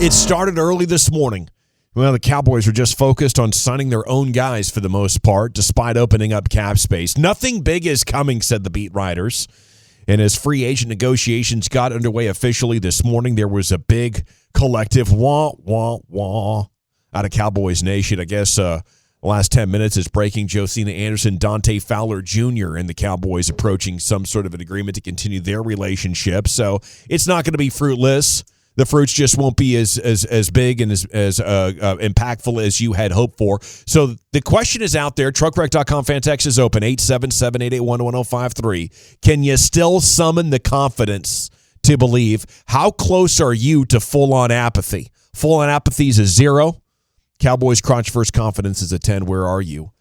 It started early this morning. Well, the Cowboys are just focused on signing their own guys for the most part, despite opening up cap space. Nothing big is coming, said the beat writers. And as free agent negotiations got underway officially this morning, there was a big collective wah, wah, wah out of Cowboys Nation. I guess the last 10 minutes is breaking. Josina Anderson, Dante Fowler Jr. and the Cowboys approaching some sort of an agreement to continue their relationship. So it's not going to be fruitless. The fruits just won't be as big and as impactful as you had hoped for. So the question is out there. Truckwreck.com fan text is open, 877-881-1053. Can you still summon the confidence to believe? How close are you to full-on apathy? Full-on apathy is a 0. Cowboys crunch first confidence is a 10. Where are you?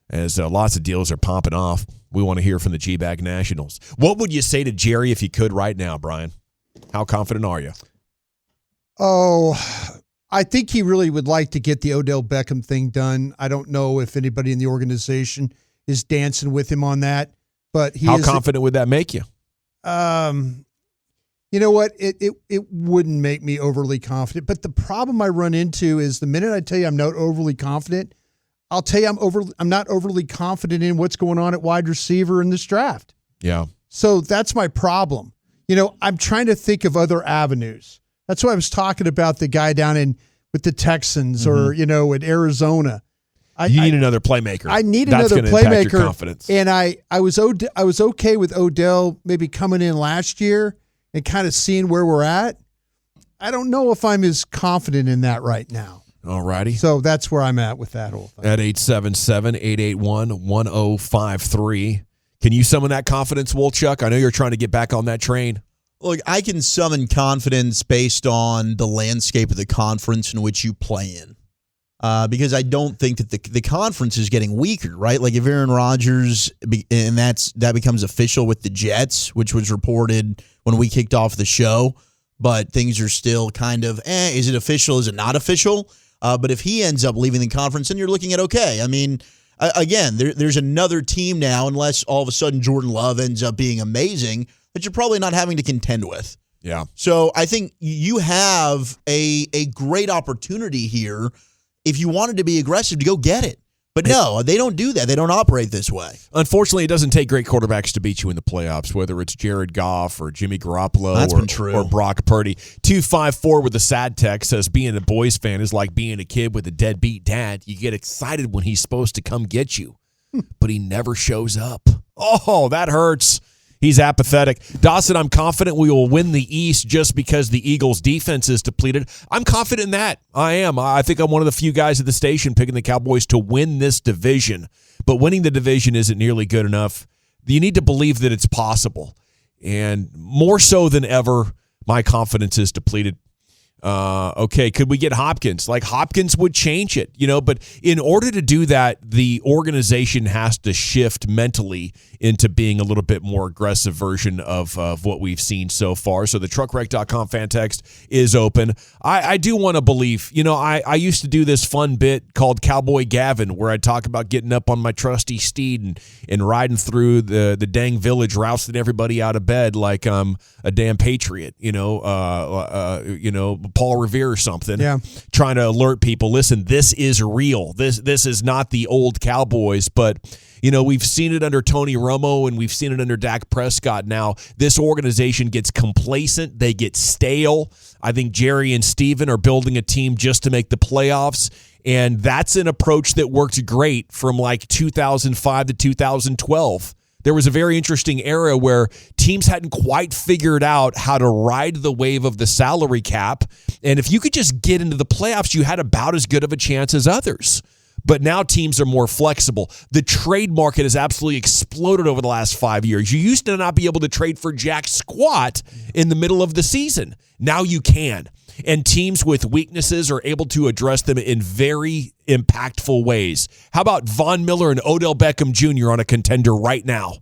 As lots of deals are popping off. We want to hear from the GBag Nationals. What would you say to Jerry if you could right now, Brian? How confident are you? Oh, I think he really would like to get the Odell Beckham thing done. I don't know if anybody in the organization is dancing with him on that, but how confident would that make you? You know what? It wouldn't make me overly confident. But the problem I run into is the minute I tell you I'm not overly confident, I'll tell you I'm not overly confident in what's going on at wide receiver in this draft. Yeah. So that's my problem. I'm trying to think of other avenues. That's why I was talking about the guy down with the Texans or, at Arizona. You need another playmaker. I need That's another gonna impact playmaker. your confidence. And I was okay with Odell maybe coming in last year and kind of seeing where we're at. I don't know if I'm as confident in that right now. All righty. So that's where I'm at with that whole thing. At 877-881-1053. Can you summon that confidence, Wolchuk? I know you're trying to get back on that train. Look, I can summon confidence based on the landscape of the conference in which you play in. Because I don't think that the conference is getting weaker, right? Like if Aaron Rodgers, and that becomes official with the Jets, which was reported when we kicked off the show, but things are still kind of, is it official? Is it not official? But if he ends up leaving the conference, then you're looking at okay. I mean, again, there's another team now, unless all of a sudden Jordan Love ends up being amazing, that you're probably not having to contend with. Yeah. So I think you have a great opportunity here if you wanted to be aggressive to go get it. But no, they don't do that. They don't operate this way. Unfortunately, it doesn't take great quarterbacks to beat you in the playoffs, whether it's Jared Goff or Jimmy Garoppolo or Brock Purdy. 254 with the sad text says being a Boys fan is like being a kid with a deadbeat dad. You get excited when he's supposed to come get you, but he never shows up. Oh, that hurts. He's apathetic. Dawson, I'm confident we will win the East just because the Eagles' defense is depleted. I'm confident in that. I am. I think I'm one of the few guys at the station picking the Cowboys to win this division. But winning the division isn't nearly good enough. You need to believe that it's possible. And more so than ever, my confidence is depleted. Okay, could we get Hopkins? Like Hopkins would change it, but in order to do that, the organization has to shift mentally into being a little bit more aggressive version of what we've seen so far. So the truckwreck.com fan text is open. I do want to believe, I used to do this fun bit called Cowboy Gavin where I'd talk about getting up on my trusty steed and riding through the dang village, rousting everybody out of bed like I'm a damn patriot, Paul Revere or something, trying to alert people, listen, this is real. This is not the old Cowboys, but we've seen it under Tony Romo and we've seen it under Dak Prescott now. This organization gets complacent. They get stale. I think Jerry and Steven are building a team just to make the playoffs, and that's an approach that worked great from like 2005 to 2012. There was a very interesting era where teams hadn't quite figured out how to ride the wave of the salary cap. And if you could just get into the playoffs, you had about as good of a chance as others. But now teams are more flexible. The trade market has absolutely exploded over the last 5 years. You used to not be able to trade for jack squat in the middle of the season. Now you can. And teams with weaknesses are able to address them in very impactful ways. How about Von Miller and Odell Beckham Jr. on a contender right now?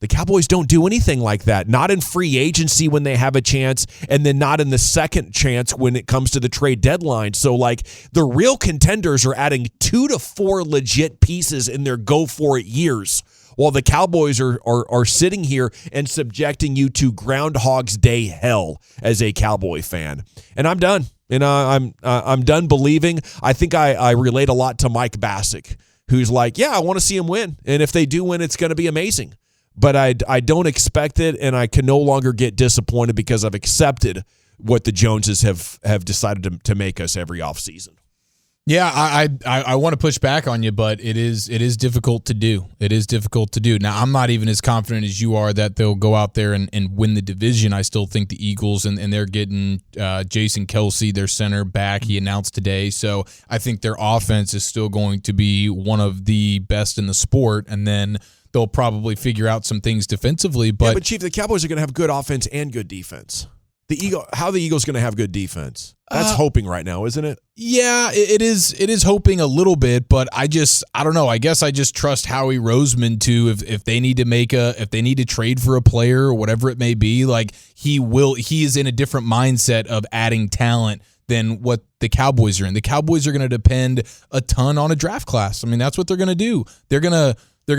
The Cowboys don't do anything like that. Not in free agency when they have a chance, and then not in the second chance when it comes to the trade deadline. So, the real contenders are adding 2 to 4 legit pieces in their go-for-it years, while the Cowboys are sitting here and subjecting you to Groundhog's Day hell as a Cowboy fan. And I'm done. And I'm done believing. I think I relate a lot to Mike Bassick, who's like, yeah, I want to see him win. And if they do win, it's going to be amazing. But I don't expect it, and I can no longer get disappointed because I've accepted what the Joneses have decided to make us every offseason. Yeah, I want to push back on you, but it is difficult to do. It is difficult to do. Now, I'm not even as confident as you are that they'll go out there and win the division. I still think the Eagles, and they're getting Jason Kelce, their center, back. He announced today. So I think their offense is still going to be one of the best in the sport, and then they'll probably figure out some things defensively. But Chief, the Cowboys are going to have good offense and good defense. How are the Eagles going to have good defense? That's hoping right now, isn't it? Yeah, it is. It is hoping a little bit, but I don't know. I guess I just trust Howie Roseman to if they need to trade for a player or whatever it may be, like he is in a different mindset of adding talent than what the Cowboys are in. The Cowboys are going to depend a ton on a draft class. I mean, that's what they're going to do. They're going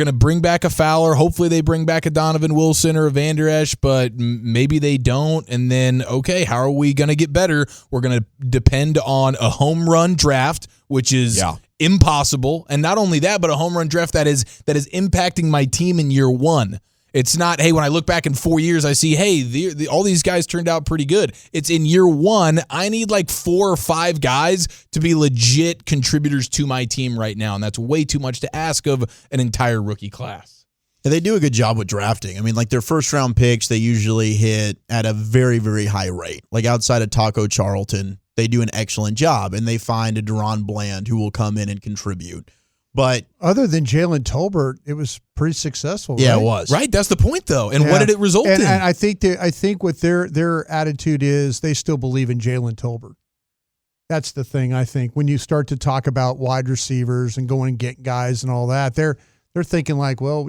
to bring back a Fowler. Hopefully they bring back a Donovan Wilson or a Van Der Esch, but maybe they don't. And then, okay, how are we going to get better? We're going to depend on a home run draft, which is impossible. And not only that, but a home run draft that is impacting my team in year one. It's not, hey, when I look back in 4 years, I see, hey, all these guys turned out pretty good. It's in year one, I need like 4 or 5 guys to be legit contributors to my team right now, and that's way too much to ask of an entire rookie class. And they do a good job with drafting. I mean, like their first-round picks, they usually hit at a very, very high rate. Like outside of Taco Charlton, they do an excellent job, and they find a Deron Bland who will come in and contribute. But other than Jalen Tolbert, it was pretty successful. Yeah, right? It was. Right, that's the point, though. And what did it result in? And I think what their attitude is, they still believe in Jalen Tolbert. That's the thing. I think when you start to talk about wide receivers and going and get guys and all that, they're thinking like, well,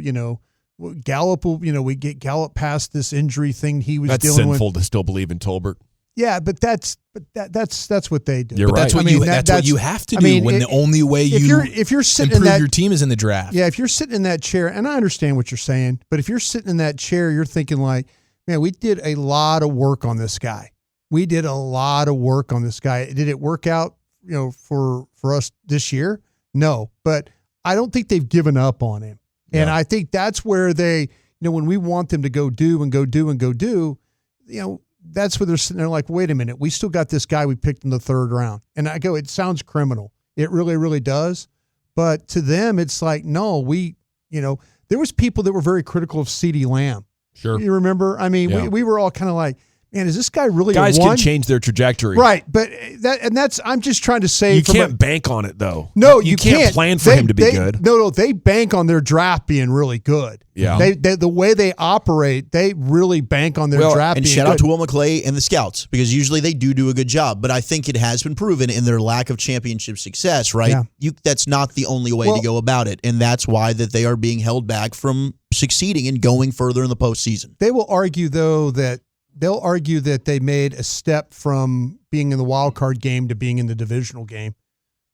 Gallup will, we get Gallup past this injury thing he was dealing with. That's sinful to still believe in Tolbert. Yeah, but that's what they do. You're right. That's what you have to do when the only way if you're sitting improve in that, your team is in the draft. Yeah, if you're sitting in that chair, and I understand what you're saying, but if you're sitting in that chair, you're thinking like, man, we did a lot of work on this guy. Did it work out, for us this year? No, but I don't think they've given up on him. Yeah. And I think that's where they, when we want them to go do, that's where they're sitting there like, wait a minute, we still got this guy we picked in the 3rd round. And I go, it sounds criminal. It really, really does. But to them, it's like, no, there was people that were very critical of CeeDee Lamb. Sure. You remember? I mean, we were all kind of like, man, is this guy really guys a one? Can change their trajectory. Right. But I'm just trying to say. You can't bank on it, though. No, you can't plan for him to be good. No, they bank on their draft being really good. Yeah. The way they operate, they really bank on their draft and being shout good. out to Will McClay and the scouts, because usually they do a good job. But I think it has been proven in their lack of championship success, right? Yeah. That's not the only way to go about it. And that's why that they are being held back from succeeding and going further in the postseason. They will argue, though, that they made a step from being in the wild card game to being in the divisional game.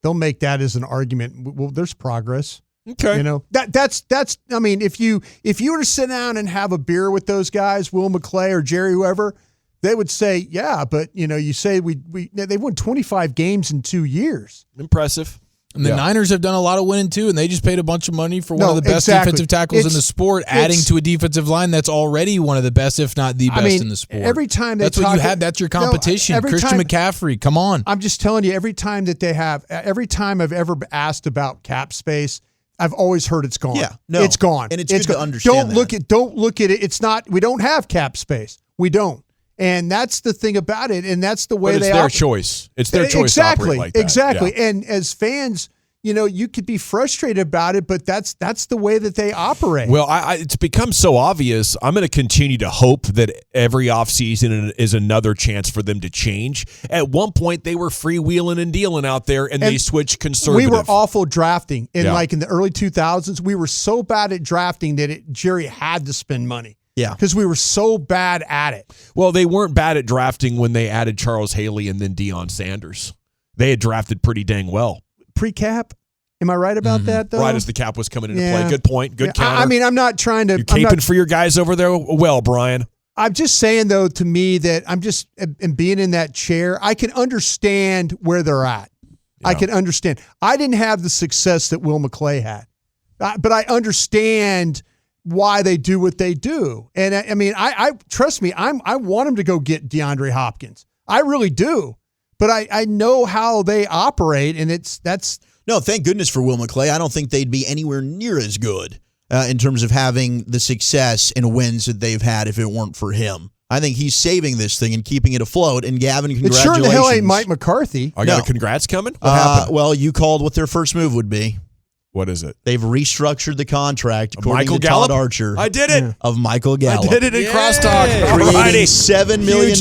They'll make that as an argument. Well, there's progress. Okay. That's I mean, if you were to sit down and have a beer with those guys, Will McClay or Jerry, whoever, they would say, yeah, but you say they won 25 games in 2 years. Impressive. And the Niners have done a lot of winning, too, and they just paid a bunch of money for one of the best defensive tackles in the sport, adding to a defensive line that's already one of the best, if not the best in the sport. Every time that's what you have. That's your competition. Christian McCaffrey, come on. I'm just telling you, every time I've ever asked about cap space, I've always heard it's gone. Yeah, no, it's gone. And it's good to understand Don't look at it. It's not. We don't have cap space. We don't. And that's the thing about it, and that's the way it's their choice. It's their choice to operate like that. Exactly. Yeah. And as fans, you could be frustrated about it, but that's the way that they operate. Well, it's become so obvious. I'm going to continue to hope that every offseason is another chance for them to change. At one point, they were freewheeling and dealing out there, and they switched conservative. We were awful drafting. In the early 2000s, we were so bad at drafting that Jerry had to spend money. Yeah. Because we were so bad at it. Well, they weren't bad at drafting when they added Charles Haley and then Deion Sanders. They had drafted pretty dang well. Pre-cap? Am I right about that, though? Right as the cap was coming into play. Good point. Good counter. I mean, I'm not trying to... You're caping for your guys over there well, Brian. I'm just saying, though, to me that and being in that chair, I can understand where they're at. Yeah. I can understand. I didn't have the success that Will McClay had, but I understand why they do what they do. And I mean, I trust me, I want them to go get DeAndre Hopkins. I really do. But I know how they operate, and that's. No, thank goodness for Will McClay. I don't think they'd be anywhere near as good in terms of having the success and wins that they've had if it weren't for him. I think he's saving this thing and keeping it afloat. And Gavin, congratulations. It sure in the hell ain't Mike McCarthy. I got a congrats coming? What happened? Well, you called what their first move would be. What is it? They've restructured the contract according Michael to Gallup? Todd Archer. I did it. Of Michael Gallup. I did it in crosstalk. Creating $7 million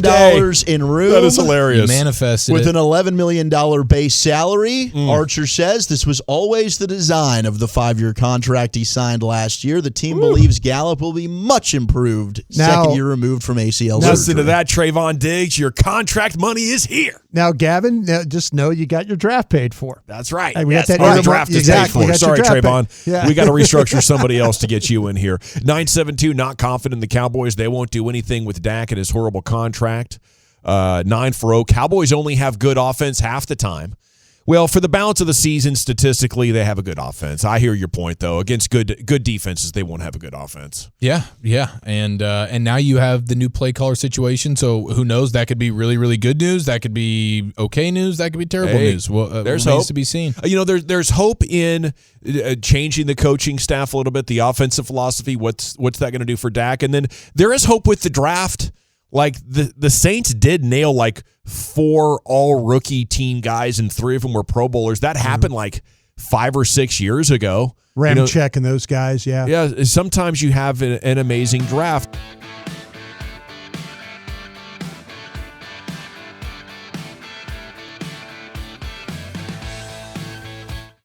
in room. That is hilarious. He manifested with it. an $11 million base salary. Archer says this was always the design of the 5-year contract he signed last year. The team believes Gallup will be much improved second year removed from ACL surgery. Listen to that, Trayvon Diggs. Your contract money is here. Now, Gavin, just know you got your draft paid for. That's right. Hey, we yes, got that our draft is paid for. Sorry, Trayvon. Yeah. We got to restructure somebody else to get you in here. 972, not confident in the Cowboys. They won't do anything with Dak and his horrible contract. 940, Cowboys only have good offense half the time. Well, for the balance of the season, statistically, they have a good offense. I hear your point, though. Against good defenses, they won't have a good offense. Yeah, and now you have the new play caller situation. So who knows? That could be really, really good news. That could be okay news. That could be terrible news. Well, there's remains hope to be seen. There's hope in changing the coaching staff a little bit, the offensive philosophy. What's that going to do for Dak? And then there is hope with the draft. Like the Saints did nail like 4 all-rookie team guys, and 3 of them were Pro Bowlers. That happened like 5 or 6 years ago. Ramczyk and those guys, yeah. Yeah, sometimes you have an amazing draft.